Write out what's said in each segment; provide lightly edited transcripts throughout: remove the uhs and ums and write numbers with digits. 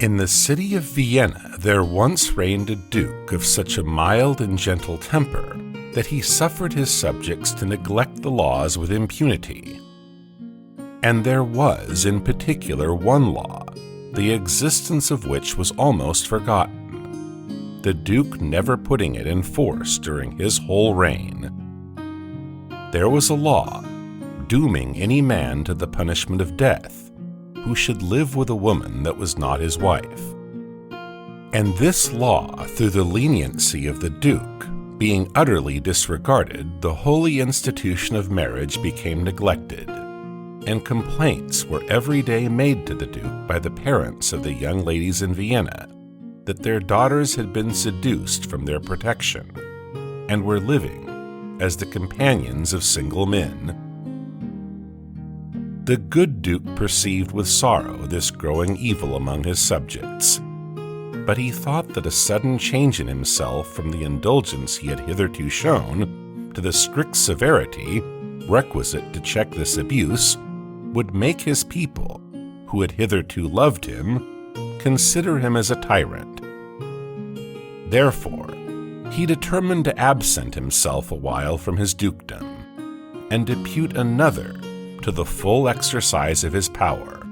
In the city of Vienna there once reigned a duke of such a mild and gentle temper that he suffered his subjects to neglect the laws with impunity. And there was, in particular, one law, the existence of which was almost forgotten, the duke never putting it in force during his whole reign. There was a law dooming any man to the punishment of death who should live with a woman that was not his wife. And this law, through the leniency of the duke, being utterly disregarded, the holy institution of marriage became neglected, and complaints were every day made to the duke by the parents of the young ladies in Vienna that their daughters had been seduced from their protection, and were living as the companions of single men. The good duke perceived with sorrow this growing evil among his subjects, but he thought that a sudden change in himself from the indulgence he had hitherto shown to the strict severity requisite to check this abuse would make his people, who had hitherto loved him, consider him as a tyrant. Therefore, he determined to absent himself a while from his dukedom, and depute another to the full exercise of his power,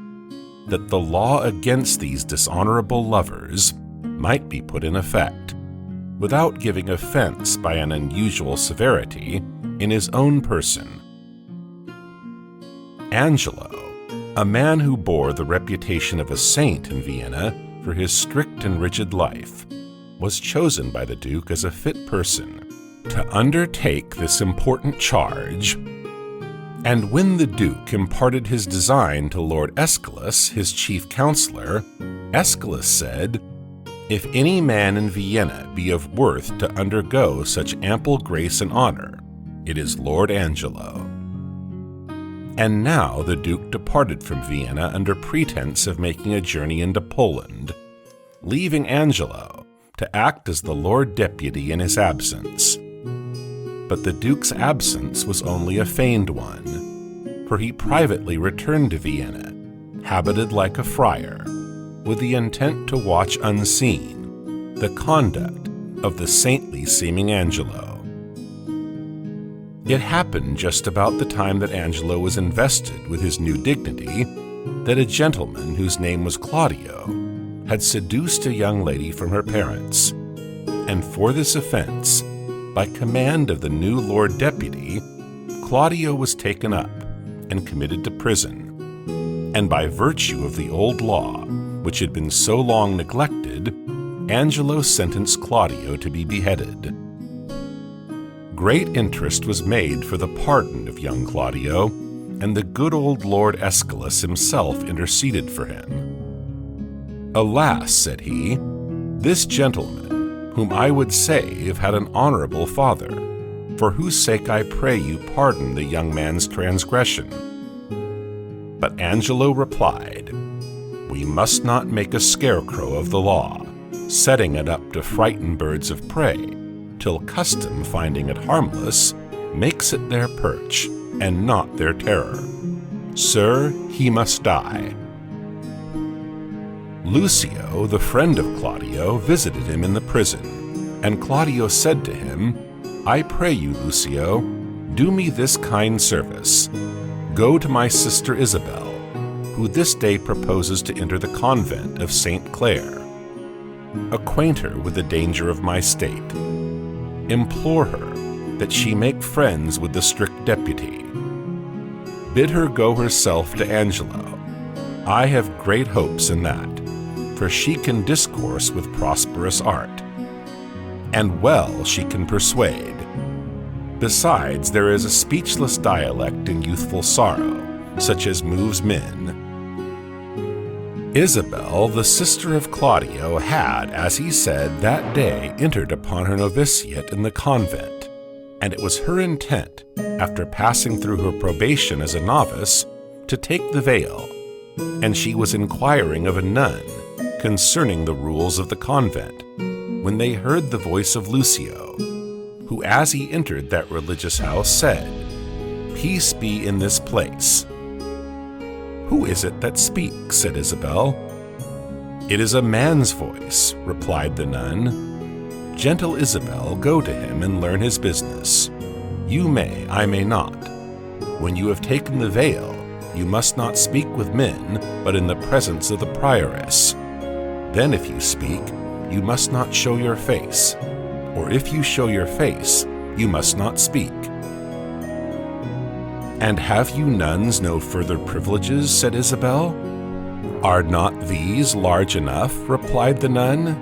that the law against these dishonorable lovers might be put in effect, without giving offense by an unusual severity in his own person. Angelo, a man who bore the reputation of a saint in Vienna for his strict and rigid life, was chosen by the duke as a fit person to undertake this important charge. And when the duke imparted his design to Lord Selous, his chief counselor, Selous said, "If any man in Vienna be of worth to undergo such ample grace and honor, it is Lord Angelo." And now the duke departed from Vienna under pretense of making a journey into Poland, leaving Angelo to act as the Lord Deputy in his absence. But the duke's absence was only a feigned one, for he privately returned to Vienna, habited like a friar, with the intent to watch unseen the conduct of the saintly-seeming Angelo. It happened just about the time that Angelo was invested with his new dignity that a gentleman whose name was Claudio had seduced a young lady from her parents, and for this offense, by command of the new Lord Deputy, Claudio was taken up and committed to prison, and by virtue of the old law, which had been so long neglected, Angelo sentenced Claudio to be beheaded. Great interest was made for the pardon of young Claudio, and the good old Lord Selous himself interceded for him. "Alas," said he, "this gentleman, whom I would save, had an honorable father, for whose sake I pray you pardon the young man's transgression." But Angelo replied, "We must not make a scarecrow of the law, setting it up to frighten birds of prey, till custom, finding it harmless, makes it their perch, and not their terror. Sir, he must die." Lucio, the friend of Claudio, visited him in the prison, and Claudio said to him, "I pray you, Lucio, do me this kind service. Go to my sister Isabel, who this day proposes to enter the convent of St. Clare. Acquaint her with the danger of my state. Implore her that she make friends with the strict deputy. Bid her go herself to Angelo. I have great hopes in that, for she can discourse with prosperous art, and well she can persuade. Besides, there is a speechless dialect in youthful sorrow, such as moves men." Isabel, the sister of Claudio, had, as he said, that day entered upon her novitiate in the convent, and it was her intent, after passing through her probation as a novice, to take the veil, and she was inquiring of a nun concerning the rules of the convent, when they heard the voice of Lucio, who as he entered that religious house said, "Peace be in this place." "Who is it that speaks?" said Isabel. "It is a man's voice," replied the nun. "Gentle Isabel, go to him and learn his business. You may, I may not. When you have taken the veil, you must not speak with men, but in the presence of the prioress. Then if you speak, you must not show your face, or if you show your face, you must not speak." "And have you nuns no further privileges?" said Isabel. "Are not these large enough?" replied the nun.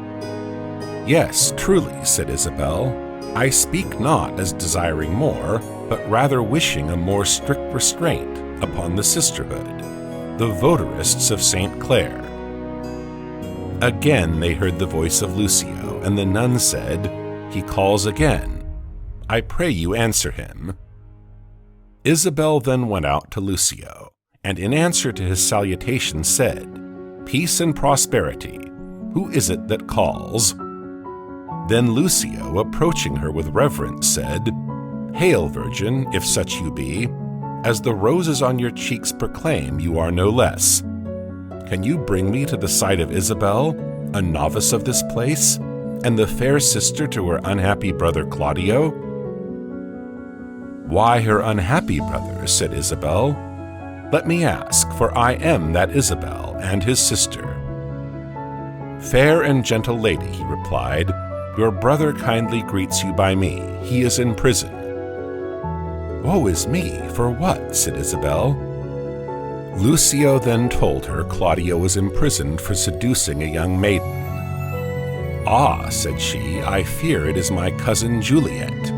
"Yes, truly," said Isabel. "I speak not as desiring more, but rather wishing a more strict restraint upon the sisterhood, the votarists of St. Clare." Again they heard the voice of Lucio, and the nun said, "He calls again. I pray you answer him." Isabel then went out to Lucio, and in answer to his salutation said, "Peace and prosperity. Who is it that calls?" Then Lucio, approaching her with reverence, said, "Hail, Virgin, if such you be. As the roses on your cheeks proclaim, you are no less. Can you bring me to the sight of Isabel, a novice of this place, and the fair sister to her unhappy brother Claudio?" "Why her unhappy brother?" said Isabel. "Let me ask, for I am that Isabel and his sister." "Fair and gentle lady," he replied, "your brother kindly greets you by me. He is in prison." "Woe is me, for what?" said Isabel. Lucio then told her Claudio was imprisoned for seducing a young maiden. "Ah," said she, "I fear it is my cousin Juliet."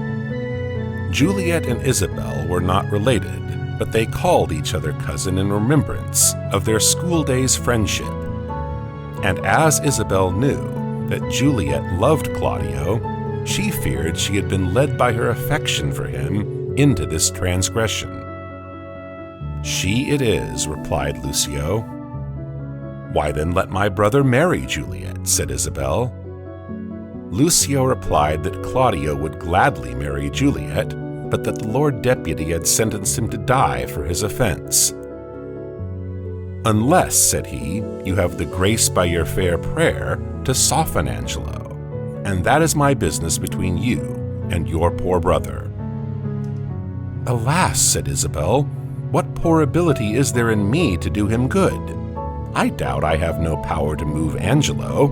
Juliet and Isabel were not related, but they called each other cousin in remembrance of their school days' friendship. And as Isabel knew that Juliet loved Claudio, she feared she had been led by her affection for him into this transgression. "She it is," replied Lucio. "Why then let my brother marry Juliet," said Isabel. Lucio replied that Claudio would gladly marry Juliet, but that the Lord Deputy had sentenced him to die for his offense. "Unless," said he, "you have the grace by your fair prayer to soften Angelo, and that is my business between you and your poor brother." "Alas," said Isabel, "what poor ability is there in me to do him good? I doubt I have no power to move Angelo."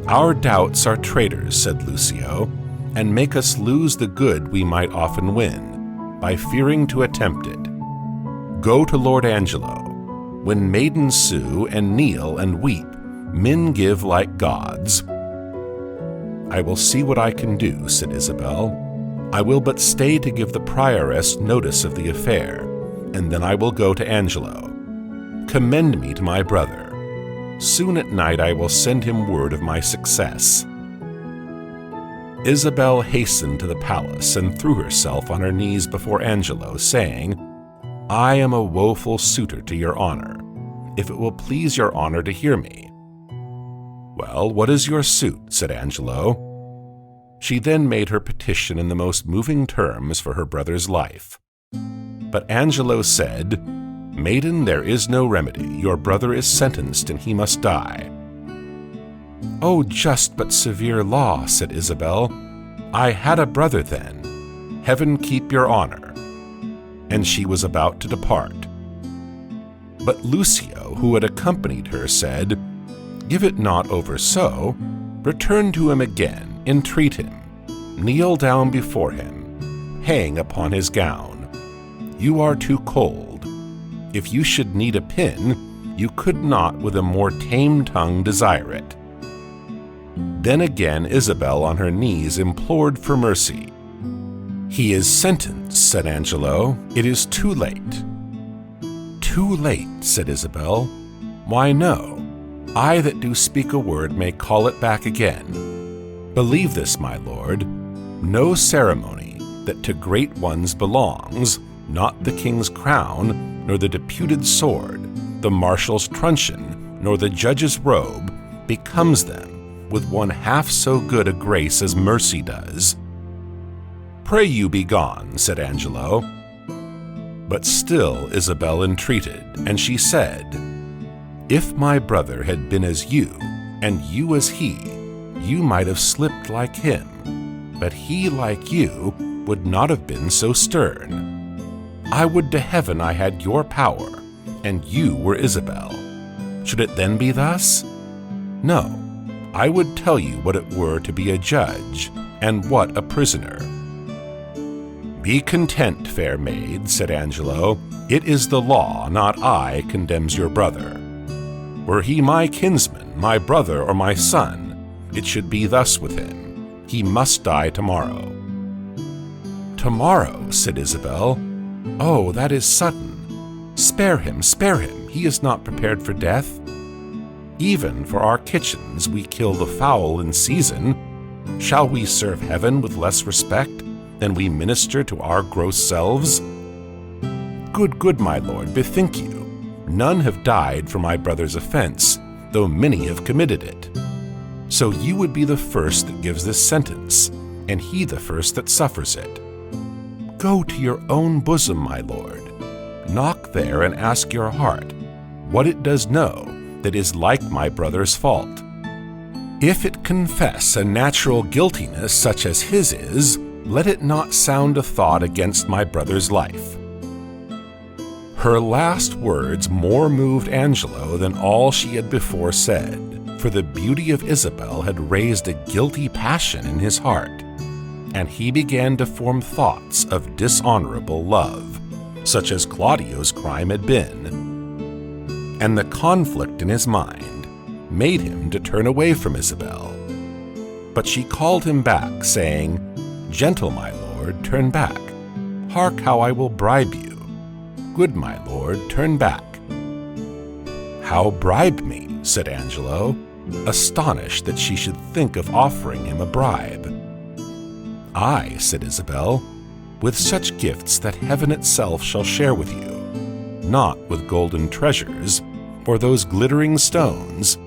"Our doubts are traitors," said Lucio, "and make us lose the good we might often win, by fearing to attempt it. Go to Lord Angelo. When maidens sue and kneel and weep, men give like gods." "I will see what I can do," said Isabel. "I will but stay to give the prioress notice of the affair, and then I will go to Angelo. Commend me to my brother. Soon at night I will send him word of my success." Isabel hastened to the palace and threw herself on her knees before Angelo, saying, "I am a woeful suitor to your honor, if it will please your honor to hear me." "Well, what is your suit?" said Angelo. She then made her petition in the most moving terms for her brother's life. But Angelo said, "Maiden, there is no remedy. Your brother is sentenced and he must die." "Oh, just but severe law," said Isabel. "I had a brother then. Heaven keep your honor." And she was about to depart. But Lucio, who had accompanied her, said, "Give it not over so. Return to him again, entreat him, kneel down before him, hang upon his gown. You are too cold. If you should need a pin, you could not with a more tame tongue desire it." Then again Isabel on her knees implored for mercy. "He is sentenced," said Angelo. "It is too late." "Too late," said Isabel. "Why, no. I that do speak a word may call it back again. Believe this, my lord, no ceremony that to great ones belongs, not the king's crown, nor the deputed sword, the marshal's truncheon, nor the judge's robe, becomes them with one half so good a grace as mercy does." "Pray you be gone," said Angelo. But still Isabel entreated, and she said, If my brother had been as you, and you as he, you might have slipped like him, but he, like you, would not have been so stern. I would to heaven I had your power, and you were Isabel. Should it then be thus? No, I would tell you what it were to be a judge, and what a prisoner. Be content, fair maid, said Angelo. It is the law, not I, condemns your brother. Were he my kinsman, my brother, or my son, it should be thus with him. He must die tomorrow. Tomorrow, said Isabel. Oh, that is sudden. Spare him, he is not prepared for death. Even for our kitchens we kill the fowl in season. Shall we serve heaven with less respect than we minister to our gross selves? Good, my lord, bethink you. None have died for my brother's offense, though many have committed it. So you would be the first that gives this sentence, and he the first that suffers it. Go to your own bosom, my lord. Knock there and ask your heart what it does know that is like my brother's fault. If it confess a natural guiltiness such as his is, let it not sound a thought against my brother's life. Her last words more moved Angelo than all she had before said, for the beauty of Isabel had raised a guilty passion in his heart, and he began to form thoughts of dishonorable love, such as Claudio's crime had been. And the conflict in his mind made him to turn away from Isabel. But she called him back, saying, Gentle, my lord, turn back. Hark how I will bribe you. Good, my lord, turn back. How bribe me? Said Angelo, astonished that she should think of offering him a bribe. Aye, said Isabel, with such gifts that heaven itself shall share with you, not with golden treasures, or those glittering stones,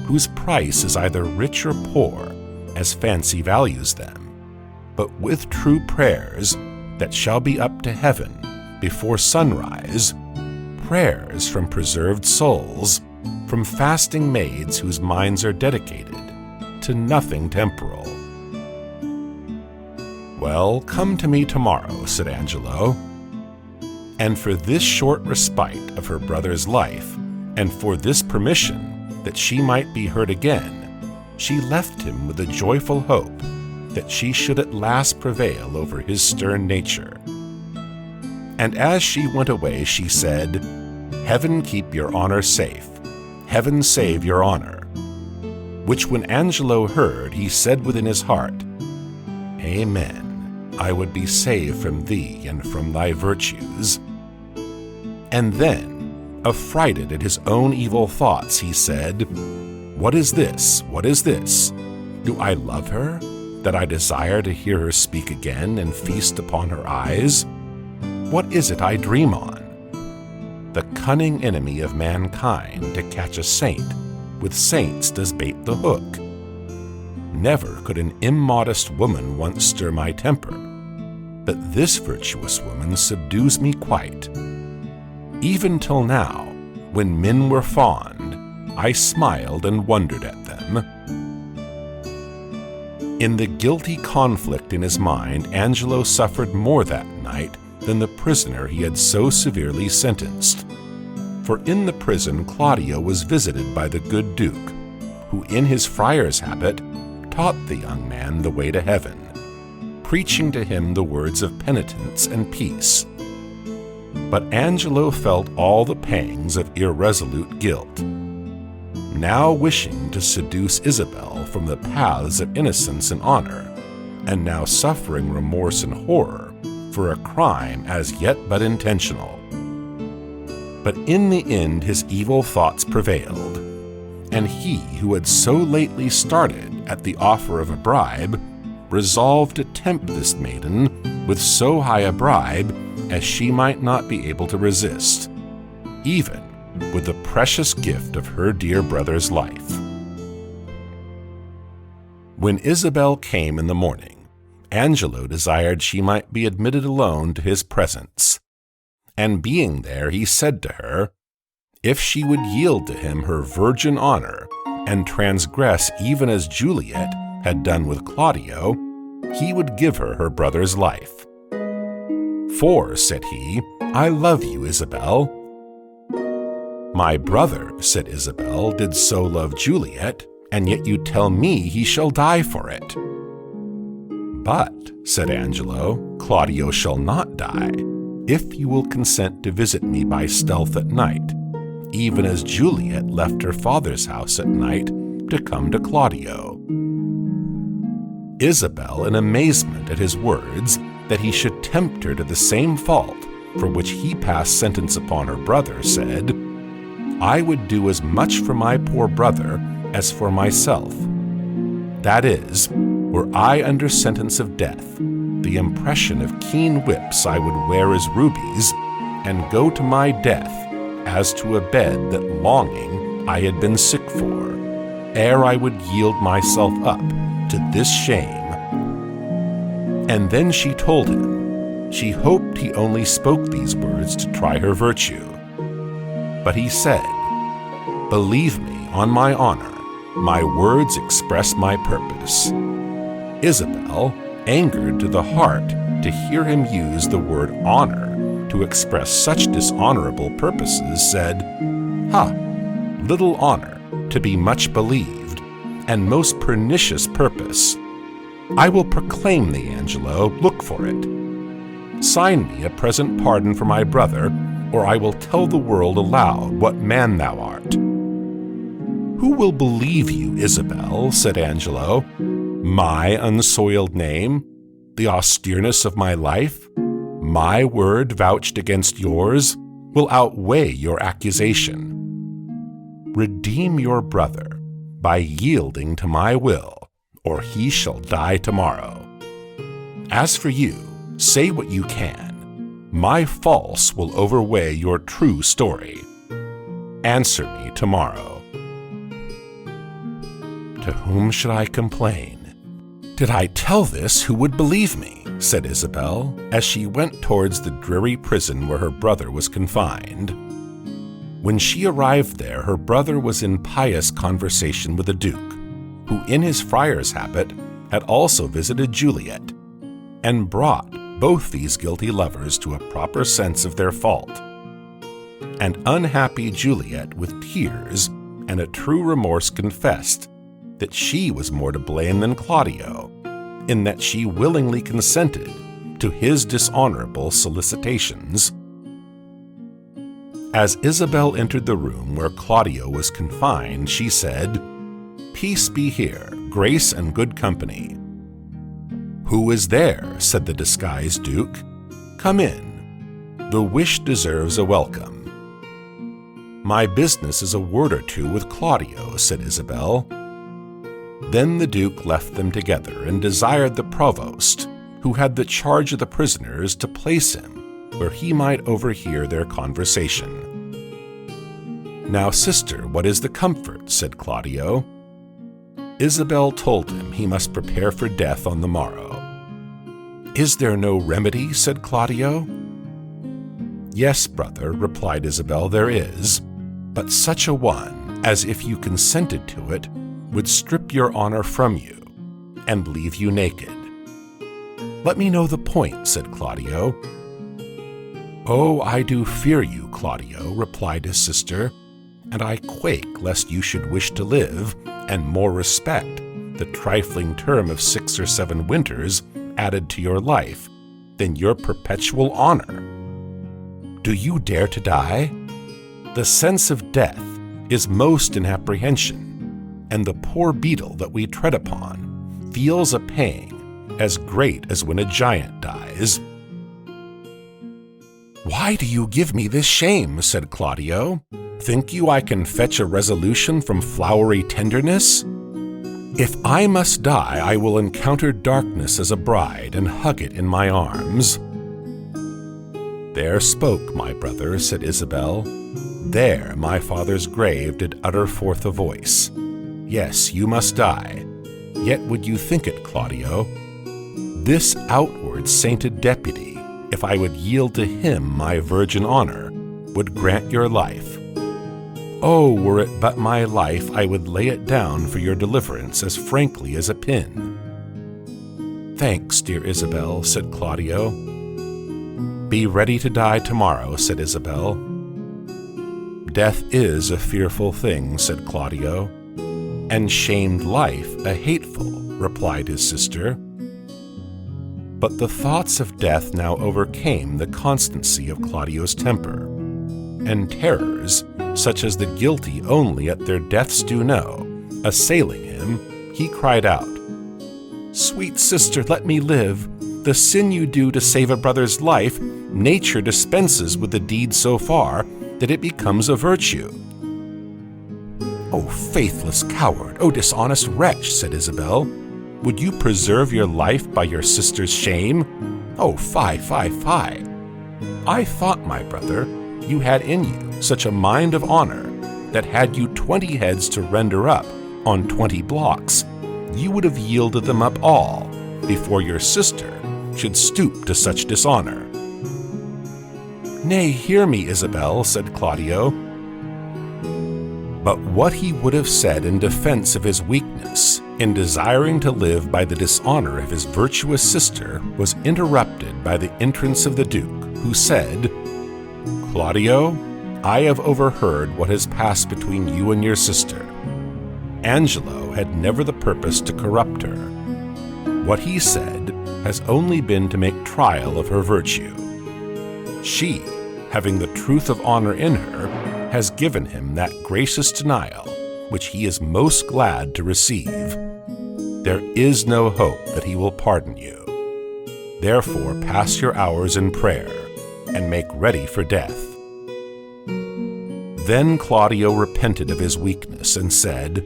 whose price is either rich or poor, as fancy values them, but with true prayers that shall be up to heaven before sunrise, prayers from preserved souls, from fasting maids whose minds are dedicated to nothing temporal. Well, come to me tomorrow, said Angelo. And for this short respite of her brother's life, and for this permission that she might be heard again, she left him with a joyful hope that she should at last prevail over his stern nature. And as she went away, she said, Heaven keep your honor safe. Heaven save your honor. Which when Angelo heard, he said within his heart, Amen. I would be saved from thee and from thy virtues. And then, affrighted at his own evil thoughts, he said, What is this? What is this? Do I love her, that I desire to hear her speak again and feast upon her eyes? What is it I dream on? The cunning enemy of mankind to catch a saint, with saints does bait the hook. Never could an immodest woman once stir my temper, but this virtuous woman subdues me quite. Even till now, when men were fond, I smiled and wondered at them. In the guilty conflict in his mind, Angelo suffered more that night than the prisoner he had so severely sentenced. For in the prison Claudio was visited by the good Duke, who in his friar's habit taught the young man the way to heaven, preaching to him the words of penitence and peace. But Angelo felt all the pangs of irresolute guilt, now wishing to seduce Isabel from the paths of innocence and honor, and now suffering remorse and horror for a crime as yet but intentional. But in the end his evil thoughts prevailed, and he who had so lately started at the offer of a bribe resolved to tempt this maiden with so high a bribe as she might not be able to resist, even with the precious gift of her dear brother's life. When Isabel came in the morning, Angelo desired she might be admitted alone to his presence, and being there he said to her, if she would yield to him her virgin honor and transgress even as Juliet had done with Claudio, he would give her her brother's life. "For," said he, "I love you, Isabel." "My brother," said Isabel, "did so love Juliet, and yet you tell me he shall die for it." "But," said Angelo, "Claudio shall not die, if you will consent to visit me by stealth at night, even as Juliet left her father's house at night to come to Claudio." Isabel, in amazement at his words that he should tempt her to the same fault for which he passed sentence upon her brother, said, "I would do as much for my poor brother as for myself. That is, were I under sentence of death, the impression of keen whips I would wear as rubies, and go to my death as to a bed that longing I had been sick for, ere I would yield myself up to this shame." And then she told him she hoped he only spoke these words to try her virtue. But he said, "Believe me, on my honor, my words express my purpose." Isabel, angered to the heart to hear him use the word honor to express such dishonorable purposes, said, "Ha! Little honor, to be much believed, and most pernicious purpose. I will proclaim thee, Angelo, look for it. Sign me a present pardon for my brother, or I will tell the world aloud what man thou art." "Who will believe you, Isabel?" said Angelo. "My unsoiled name, the austereness of my life, my word vouched against yours, will outweigh your accusation. Redeem your brother by yielding to my will, or he shall die tomorrow. As for you, say what you can. My false will overweigh your true story. Answer me tomorrow." "To whom should I complain? Did I tell this, who would believe me?" said Isabel, as she went towards the dreary prison where her brother was confined. When she arrived there, her brother was in pious conversation with the Duke, who in his friar's habit had also visited Juliet, and brought both these guilty lovers to a proper sense of their fault. And unhappy Juliet, with tears and a true remorse, confessed that she was more to blame than Claudio, in that she willingly consented to his dishonorable solicitations. As Isabel entered the room where Claudio was confined, she said, "Peace be here, grace and good company." "Who is there?" said the disguised Duke. "Come in. The wish deserves a welcome." "My business is a word or two with Claudio," said Isabel. Then the Duke left them together and desired the provost, who had the charge of the prisoners, to place him where he might overhear their conversation. "Now, sister, what is the comfort?" said Claudio. Isabel told him he must prepare for death on the morrow. "Is there no remedy?" said Claudio. "Yes, brother," replied Isabel, "there is, but such a one as, if you consented to it, would strip your honor from you and leave you naked." "Let me know the point," said Claudio. "Oh, I do fear you, Claudio," replied his sister, "and I quake lest you should wish to live, and more respect, the trifling term of 6 or 7 winters added to your life, than your perpetual honor. Do you dare to die? The sense of death is most in apprehension, and the poor beetle that we tread upon feels a pang as great as when a giant dies." "Why do you give me this shame?" said Claudio. "Think you I can fetch a resolution from flowery tenderness? If I must die, I will encounter darkness as a bride and hug it in my arms." "There spoke my brother," said Isabel. "There my father's grave did utter forth a voice. Yes, you must die. Yet would you think it, Claudio? This outward sainted deputy, if I would yield to him my virgin honor, would grant your life. Oh, were it but my life, I would lay it down for your deliverance as frankly as a pin." "Thanks, dear Isabel," said Claudio. "Be ready to die tomorrow," said Isabel. "Death is a fearful thing," said Claudio. "And shamed life a hateful," replied his sister. But the thoughts of death now overcame the constancy of Claudio's temper, and terrors, such as the guilty only at their deaths do know, assailing him, he cried out, "Sweet sister, let me live. The sin you do to save a brother's life, nature dispenses with the deed so far that it becomes a virtue." "O faithless coward, O dishonest wretch," said Isabel, "would you preserve your life by your sister's shame? Oh, fie, fie, fie! I thought, my brother, you had in you such a mind of honor that had you 20 heads to render up on 20 blocks, you would have yielded them up all before your sister should stoop to such dishonor." "Nay, hear me, Isabel," said Claudio. But what he would have said in defense of his weakness, in desiring to live by the dishonor of his virtuous sister, was interrupted by the entrance of the Duke, who said, "Claudio, I have overheard what has passed between you and your sister. Angelo had never the purpose to corrupt her. What he said has only been to make trial of her virtue. She, having the truth of honor in her, has given him that gracious denial which he is most glad to receive. There is no hope that he will pardon you. Therefore pass your hours in prayer, and make ready for death." Then Claudio repented of his weakness and said,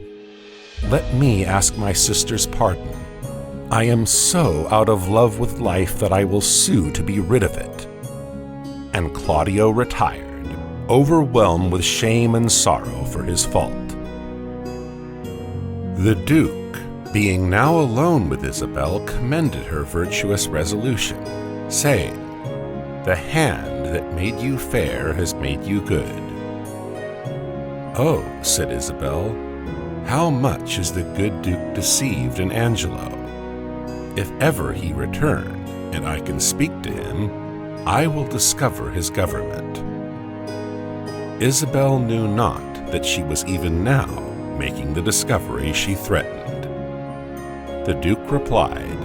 "Let me ask my sister's pardon. I am so out of love with life that I will sue to be rid of it." And Claudio retired, overwhelmed with shame and sorrow for his fault. The Duke, being now alone with Isabel, commended her virtuous resolution, saying, "The hand that made you fair has made you good." "Oh," said Isabel, "how much is the good Duke deceived in Angelo! If ever he return, and I can speak to him, I will discover his government." Isabel knew not that she was even now making the discovery she threatened. The Duke replied,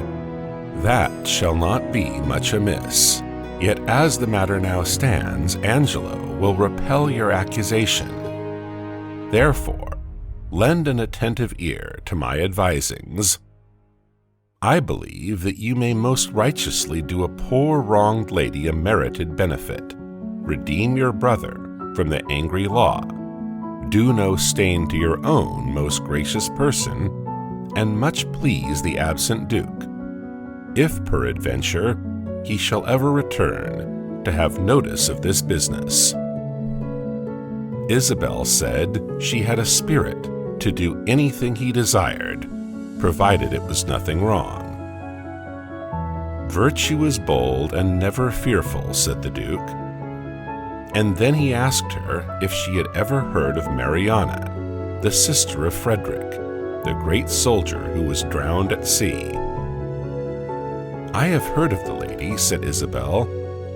"That shall not be much amiss. Yet as the matter now stands, Angelo will repel your accusation. Therefore, lend an attentive ear to my advisings. I believe that you may most righteously do a poor wronged lady a merited benefit, redeem your brother from the angry law, do no stain to your own most gracious person, and much please the absent Duke, if peradventure he shall ever return to have notice of this business." Isabel said she had a spirit to do anything he desired, provided it was nothing wrong. "Virtue is bold and never fearful," said the Duke. And then he asked her if she had ever heard of Mariana, the sister of Frederick, the great soldier who was drowned at sea. "I have heard of the lady," said Isabel,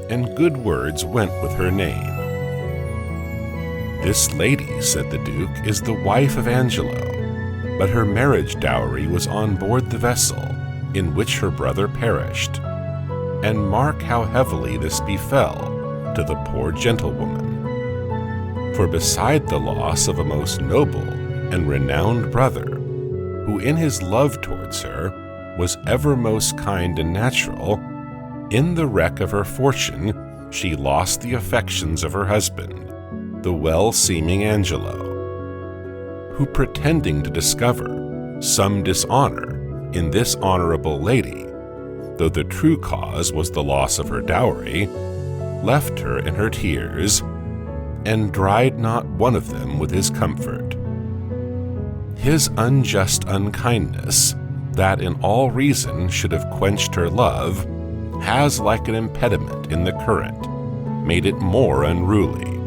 and good words went with her name. "This lady," said the Duke, "is the wife of Angelo, but her marriage dowry was on board the vessel in which her brother perished. And mark how heavily this befell to the poor gentlewoman. For beside the loss of a most noble and renowned brother, who in his love towards her was ever most kind and natural, in the wreck of her fortune she lost the affections of her husband, the well-seeming Angelo, who, pretending to discover some dishonor in this honorable lady, though the true cause was the loss of her dowry, left her in her tears, and dried not one of them with his comfort. His unjust unkindness, that in all reason should have quenched her love, has, like an impediment in the current, made it more unruly,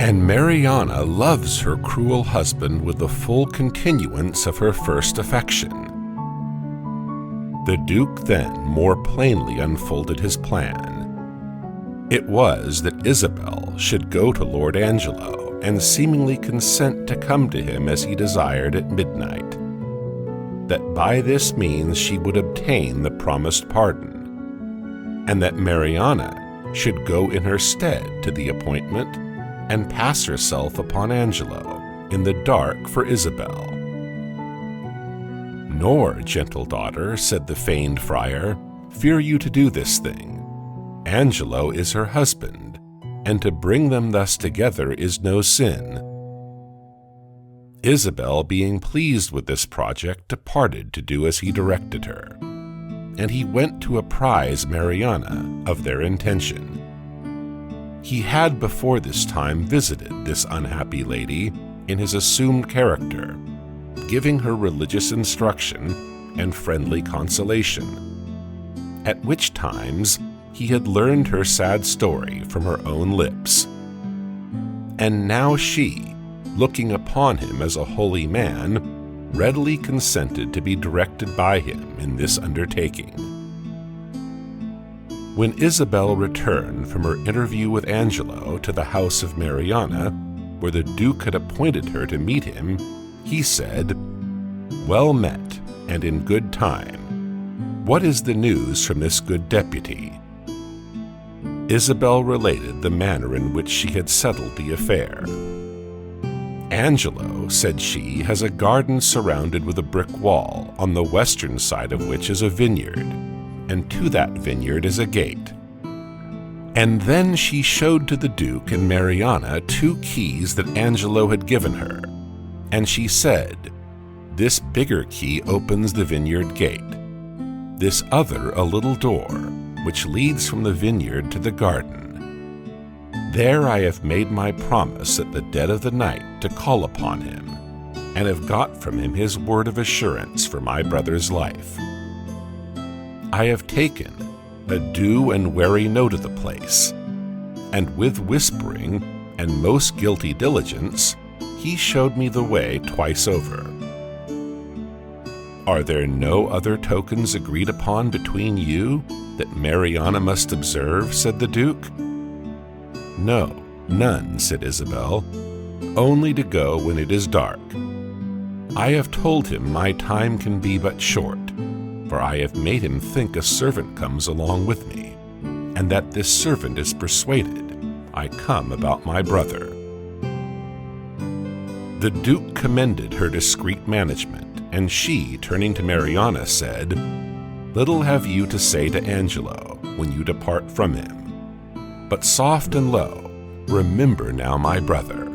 and Mariana loves her cruel husband with the full continuance of her first affection. The Duke then more plainly unfolded his plan. It was that Isabel should go to Lord Angelo and seemingly consent to come to him as he desired at midnight, that by this means she would obtain the promised pardon, and that Mariana should go in her stead to the appointment and pass herself upon Angelo in the dark for Isabel. "Nor, gentle daughter," said the feigned friar, "fear you to do this thing. Angelo is her husband, and to bring them thus together is no sin." Isabel, being pleased with this project, departed to do as he directed her, and he went to apprise Mariana of their intention. He had before this time visited this unhappy lady in his assumed character, giving her religious instruction and friendly consolation, at which times he had learned her sad story from her own lips. And now she, looking upon him as a holy man, readily consented to be directed by him in this undertaking. When Isabel returned from her interview with Angelo to the house of Mariana, where the Duke had appointed her to meet him, he said, "Well met, and in good time. What is the news from this good deputy?" Isabel related the manner in which she had settled the affair. "Angelo," said she, "has a garden surrounded with a brick wall, on the western side of which is a vineyard, and to that vineyard is a gate." And then she showed to the Duke and Mariana 2 keys that Angelo had given her, and she said, "This bigger key opens the vineyard gate, this other a little door, which leads from the vineyard to the garden. There I have made my promise at the dead of the night to call upon him, and have got from him his word of assurance for my brother's life. I have taken a due and wary note of the place, and with whispering and most guilty diligence he showed me the way twice over. Are there no other tokens agreed upon between you that Mariana must observe?" said the Duke. "No, none," said Isabel, "only to go when it is dark. I have told him my time can be but short, for I have made him think a servant comes along with me, and that this servant is persuaded I come about my brother." The Duke commended her discreet management, and she, turning to Mariana, said, "Little have you to say to Angelo when you depart from him, but soft and low, remember now my brother."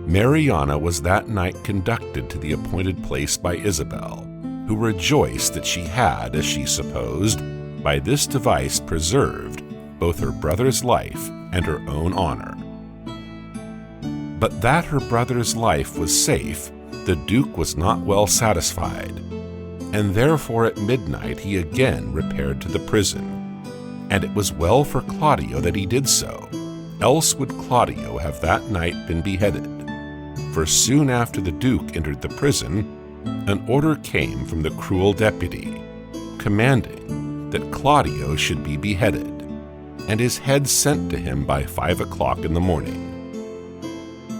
Mariana was that night conducted to the appointed place by Isabel, who rejoiced that she had, as she supposed, by this device preserved both her brother's life and her own honor. But that her brother's life was safe, the Duke was not well satisfied, and therefore at midnight he again repaired to the prison, and it was well for Claudio that he did so, else would Claudio have that night been beheaded. For soon after the Duke entered the prison, an order came from the cruel deputy, commanding that Claudio should be beheaded, and his head sent to him by 5 o'clock in the morning.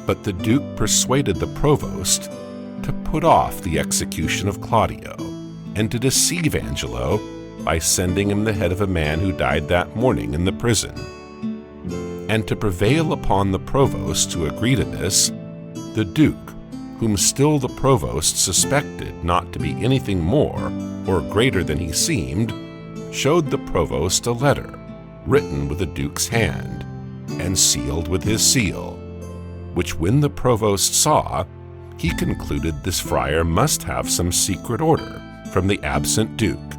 But the Duke persuaded the provost to put off the execution of Claudio, and to deceive Angelo by sending him the head of a man who died that morning in the prison. And to prevail upon the provost to agree to this, the Duke, whom still the provost suspected not to be anything more or greater than he seemed, showed the provost a letter written with the Duke's hand, and sealed with his seal, which when the provost saw, he concluded this friar must have some secret order from the absent Duke,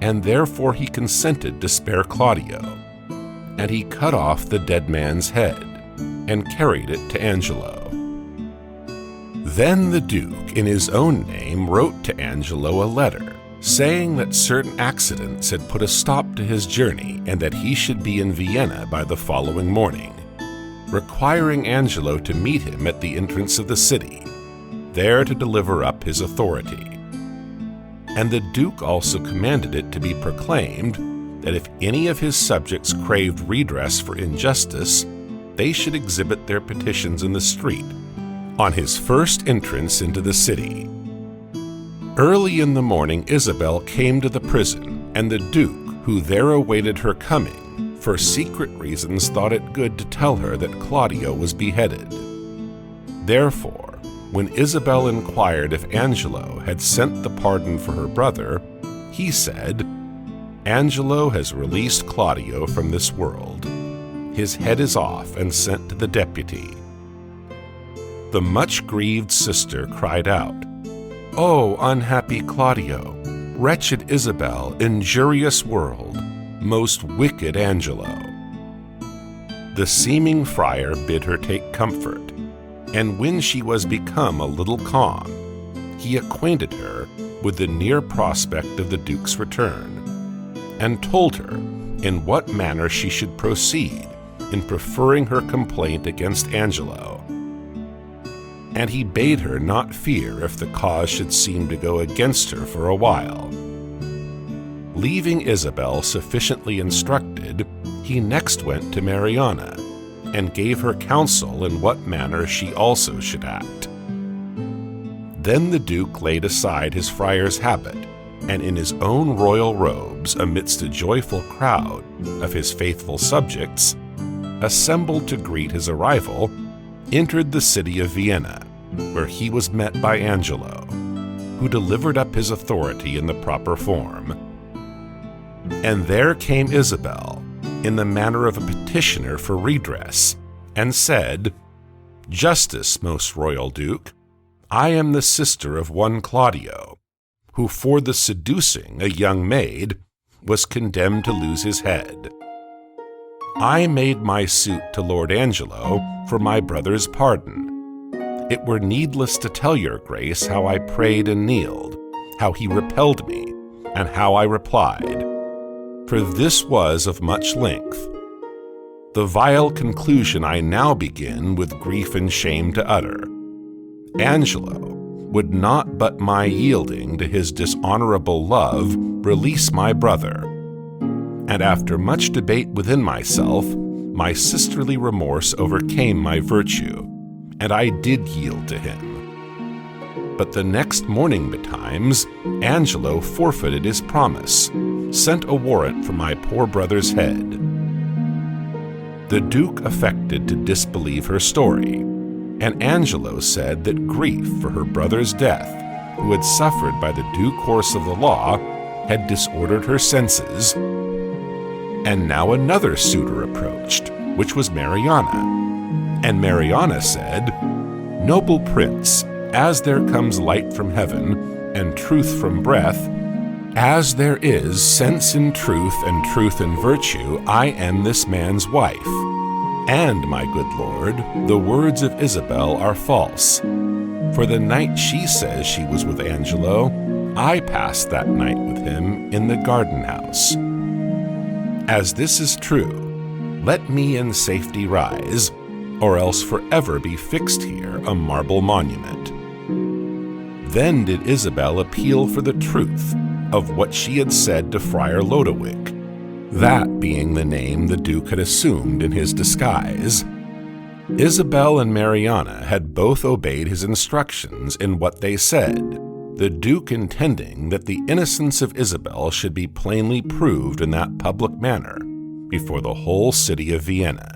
and therefore he consented to spare Claudio, and he cut off the dead man's head, and carried it to Angelo. Then the Duke, in his own name, wrote to Angelo a letter, saying that certain accidents had put a stop to his journey, and that he should be in Vienna by the following morning, requiring Angelo to meet him at the entrance of the city, there to deliver up his authority. And the Duke also commanded it to be proclaimed that if any of his subjects craved redress for injustice, they should exhibit their petitions in the street on his first entrance into the city. Early in the morning Isabel came to the prison, and the Duke, who there awaited her coming, for secret reasons thought it good to tell her that Claudio was beheaded. Therefore, when Isabel inquired if Angelo had sent the pardon for her brother, he said, "Angelo has released Claudio from this world. His head is off and sent to the deputy." The much-grieved sister cried out, "O unhappy Claudio, wretched Isabel, injurious world, most wicked Angelo!" The seeming friar bid her take comfort, and when she was become a little calm, he acquainted her with the near prospect of the Duke's return, and told her in what manner she should proceed in preferring her complaint against Angelo. And he bade her not fear if the cause should seem to go against her for a while. Leaving Isabel sufficiently instructed, he next went to Mariana, and gave her counsel in what manner she also should act. Then the Duke laid aside his friar's habit, and in his own royal robes, amidst a joyful crowd of his faithful subjects, assembled to greet his arrival, entered the city of Vienna, where he was met by Angelo, who delivered up his authority in the proper form. And there came Isabel, in the manner of a petitioner for redress, and said, "Justice, most royal Duke, I am the sister of one Claudio, who for the seducing a young maid was condemned to lose his head. I made my suit to Lord Angelo for my brother's pardon. It were needless to tell your grace how I prayed and kneeled, how he repelled me, and how I replied, for this was of much length. The vile conclusion I now begin with grief and shame to utter. Angelo would not but my yielding to his dishonorable love release my brother, and after much debate within myself, my sisterly remorse overcame my virtue, and I did yield to him. But the next morning betimes, Angelo forfeited his promise, sent a warrant for my poor brother's head." The Duke affected to disbelieve her story, and Angelo said that grief for her brother's death, who had suffered by the due course of the law, had disordered her senses. And now another suitor approached, which was Mariana. And Mariana said, "Noble prince, as there comes light from heaven, and truth from breath, as there is sense in truth and truth in virtue, I am this man's wife. And, my good lord, the words of Isabel are false. For the night she says she was with Angelo, I passed that night with him in the garden house. As this is true, let me in safety rise, or else forever be fixed here a marble monument." Then did Isabel appeal for the truth of what she had said to Friar Lodowick, that being the name the Duke had assumed in his disguise. Isabel and Mariana had both obeyed his instructions in what they said, the Duke intending that the innocence of Isabel should be plainly proved in that public manner before the whole city of Vienna.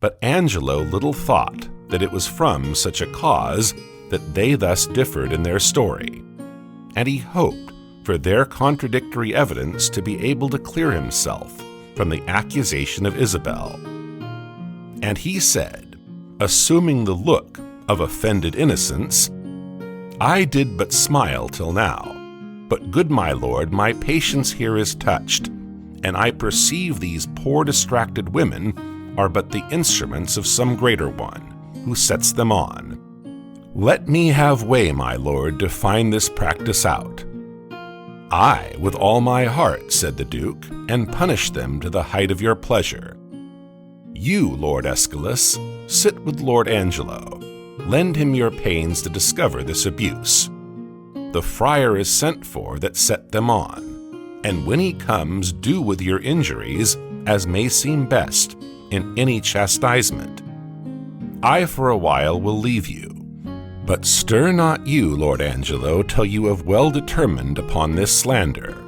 But Angelo little thought that it was from such a cause that they thus differed in their story, and he hoped for their contradictory evidence to be able to clear himself from the accusation of Isabel. And he said, assuming the look of offended innocence, "I did but smile till now, but good my lord, my patience here is touched, and I perceive these poor distracted women are but the instruments of some greater one, who sets them on. Let me have way, my lord, to find this practice out." "Aye, with all my heart," said the Duke, "and punish them to the height of your pleasure." You, Lord Aeschylus, sit with Lord Angelo. Lend him your pains to discover this abuse. The friar is sent for that set them on, and when he comes, do with your injuries as may seem best in any chastisement. I for a while will leave you, but stir not you, Lord Angelo, till you have well determined upon this slander.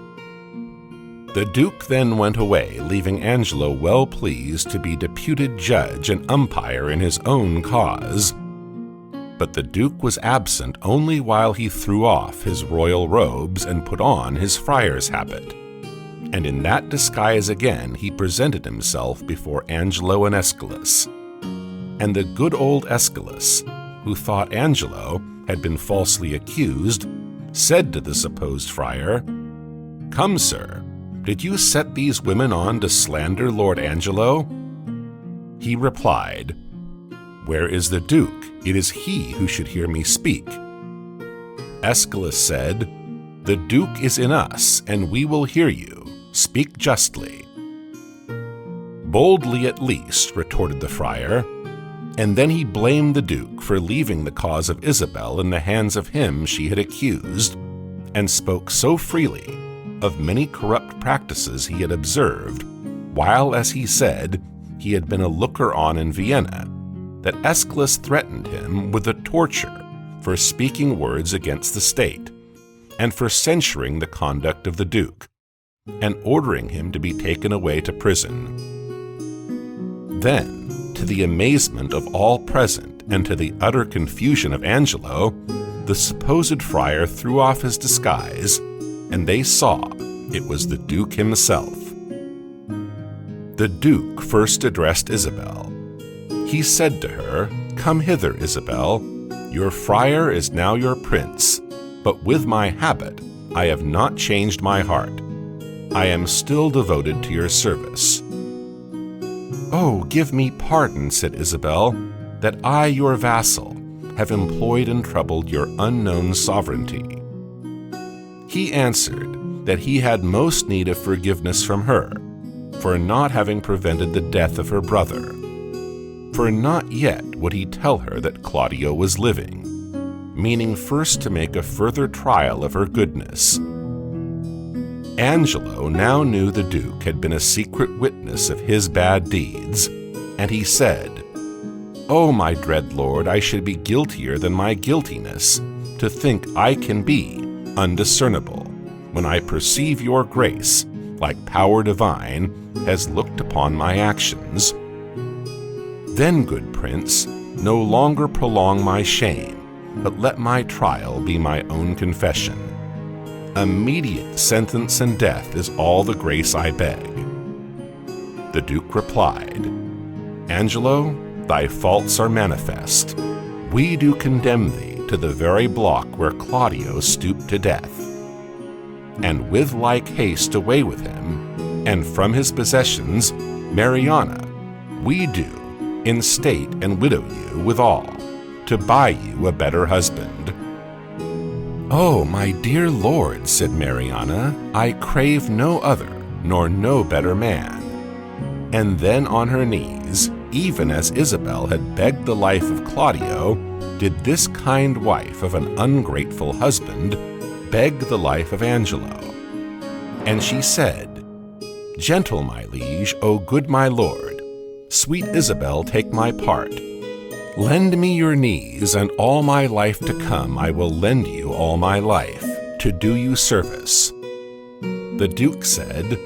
The Duke then went away, leaving Angelo well pleased to be deputed judge and umpire in his own cause. But the Duke was absent only while he threw off his royal robes and put on his friar's habit. And in that disguise again he presented himself before Angelo and Aeschylus. And the good old Aeschylus, who thought Angelo had been falsely accused, said to the supposed friar, "Come, sir, did you set these women on to slander Lord Angelo?" He replied, "Where is the Duke? It is he who should hear me speak." Aeschylus said, "The Duke is in us, and we will hear you. Speak justly." "Boldly at least," retorted the friar, and then he blamed the Duke for leaving the cause of Isabel in the hands of him she had accused, and spoke so freely of many corrupt practices he had observed, while, as he said, he had been a looker-on in Vienna, that Aeschylus threatened him with the torture for speaking words against the state, and for censuring the conduct of the Duke, and ordering him to be taken away to prison. Then, to the amazement of all present and to the utter confusion of Angelo, the supposed friar threw off his disguise, and they saw it was the Duke himself. The Duke first addressed Isabel. He said to her, "Come hither, Isabel. Your friar is now your prince, but with my habit I have not changed my heart. I am still devoted to your service." "Oh, give me pardon," said Isabel, "that I, your vassal, have employed and troubled your unknown sovereignty." He answered that he had most need of forgiveness from her, for not having prevented the death of her brother. For not yet would he tell her that Claudio was living, meaning first to make a further trial of her goodness. Angelo now knew the Duke had been a secret witness of his bad deeds, and he said, "Oh, my dread lord, I should be guiltier than my guiltiness, to think I can be undiscernible, when I perceive your grace, like power divine, has looked upon my actions. Then, good prince, no longer prolong my shame, but let my trial be my own confession. Immediate sentence and death is all the grace I beg." The Duke replied, "Angelo, thy faults are manifest. We do condemn thee to the very block where Claudio stooped to death. And with like haste away with him, and from his possessions, Mariana, we do, in state and widow you withal, to buy you a better husband." "Oh, my dear lord," said Mariana, "I crave no other, nor no better man." And then on her knees, even as Isabel had begged the life of Claudio, did this kind wife of an ungrateful husband beg the life of Angelo. And she said, "Gentle my liege, O good my lord, sweet Isabel, take my part. Lend me your knees, and all my life to come I will lend you all my life, to do you service." The Duke said,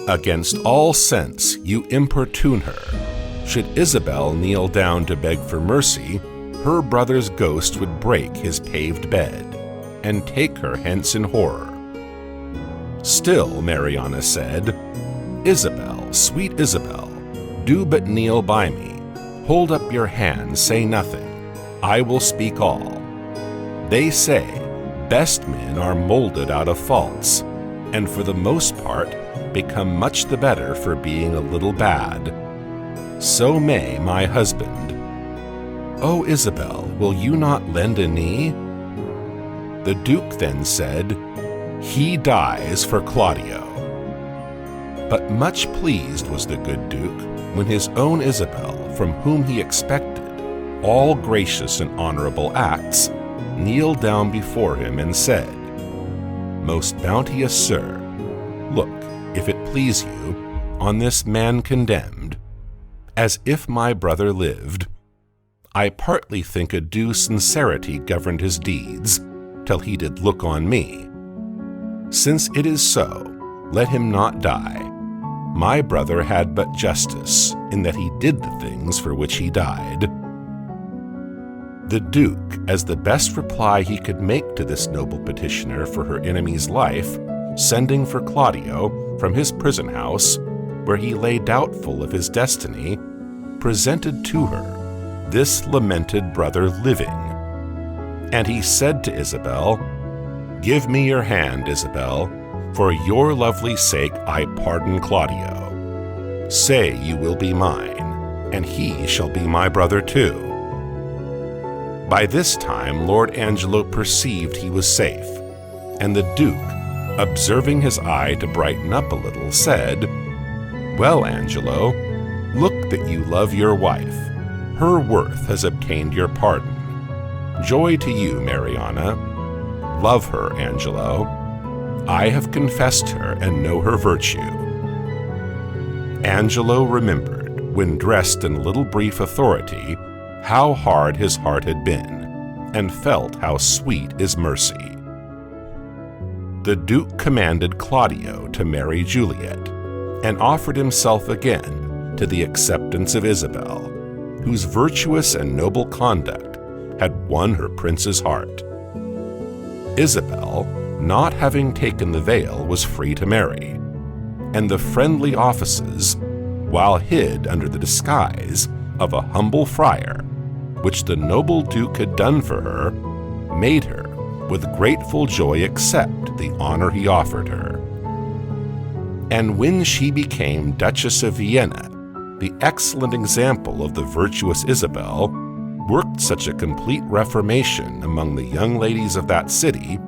"Against all sense you importune her. Should Isabel kneel down to beg for mercy, her brother's ghost would break his paved bed, and take her hence in horror." Still, Mariana said, "Isabel, sweet Isabel, do but kneel by me. Hold up your hand, say nothing. I will speak all. They say, best men are molded out of faults, and for the most part become much the better for being a little bad. So may my husband. Oh, Isabel, will you not lend a knee?" The Duke then said, "He dies for Claudio." But much pleased was the good Duke when his own Isabel, from whom he expected all gracious and honorable acts, kneeled down before him and said, "Most bounteous sir, look, if it please you, on this man condemned, as if my brother lived. I partly think a due sincerity governed his deeds, till he did look on me. Since it is so, let him not die. My brother had but justice, in that he did the things for which he died." The Duke, as the best reply he could make to this noble petitioner for her enemy's life, sending for Claudio from his prison house, where he lay doubtful of his destiny, presented to her this lamented brother living. And he said to Isabel, "Give me your hand, Isabel, for your lovely sake I pardon Claudio. Say you will be mine, and he shall be my brother too." By this time Lord Angelo perceived he was safe, and the Duke, observing his eye to brighten up a little, said, "Well, Angelo, look that you love your wife. Her worth has obtained your pardon. Joy to you, Mariana. Love her, Angelo. I have confessed her and know her virtue." Angelo remembered, when dressed in little brief authority, how hard his heart had been, and felt how sweet is mercy. The Duke commanded Claudio to marry Juliet, and offered himself again to the acceptance of Isabel, whose virtuous and noble conduct had won her prince's heart. Isabel, not having taken the veil, was free to marry, and the friendly offices, while hid under the disguise of a humble friar, which the noble Duke had done for her, made her with grateful joy accept the honor he offered her. And when she became Duchess of Vienna, the excellent example of the virtuous Isabel worked such a complete reformation among the young ladies of that city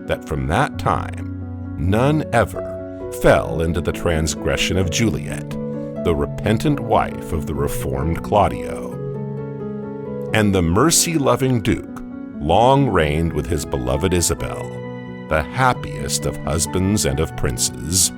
that from that time none ever fell into the transgression of Juliet, the repentant wife of the reformed Claudio. And the mercy-loving Duke long reigned with his beloved Isabel, the happiest of husbands and of princes.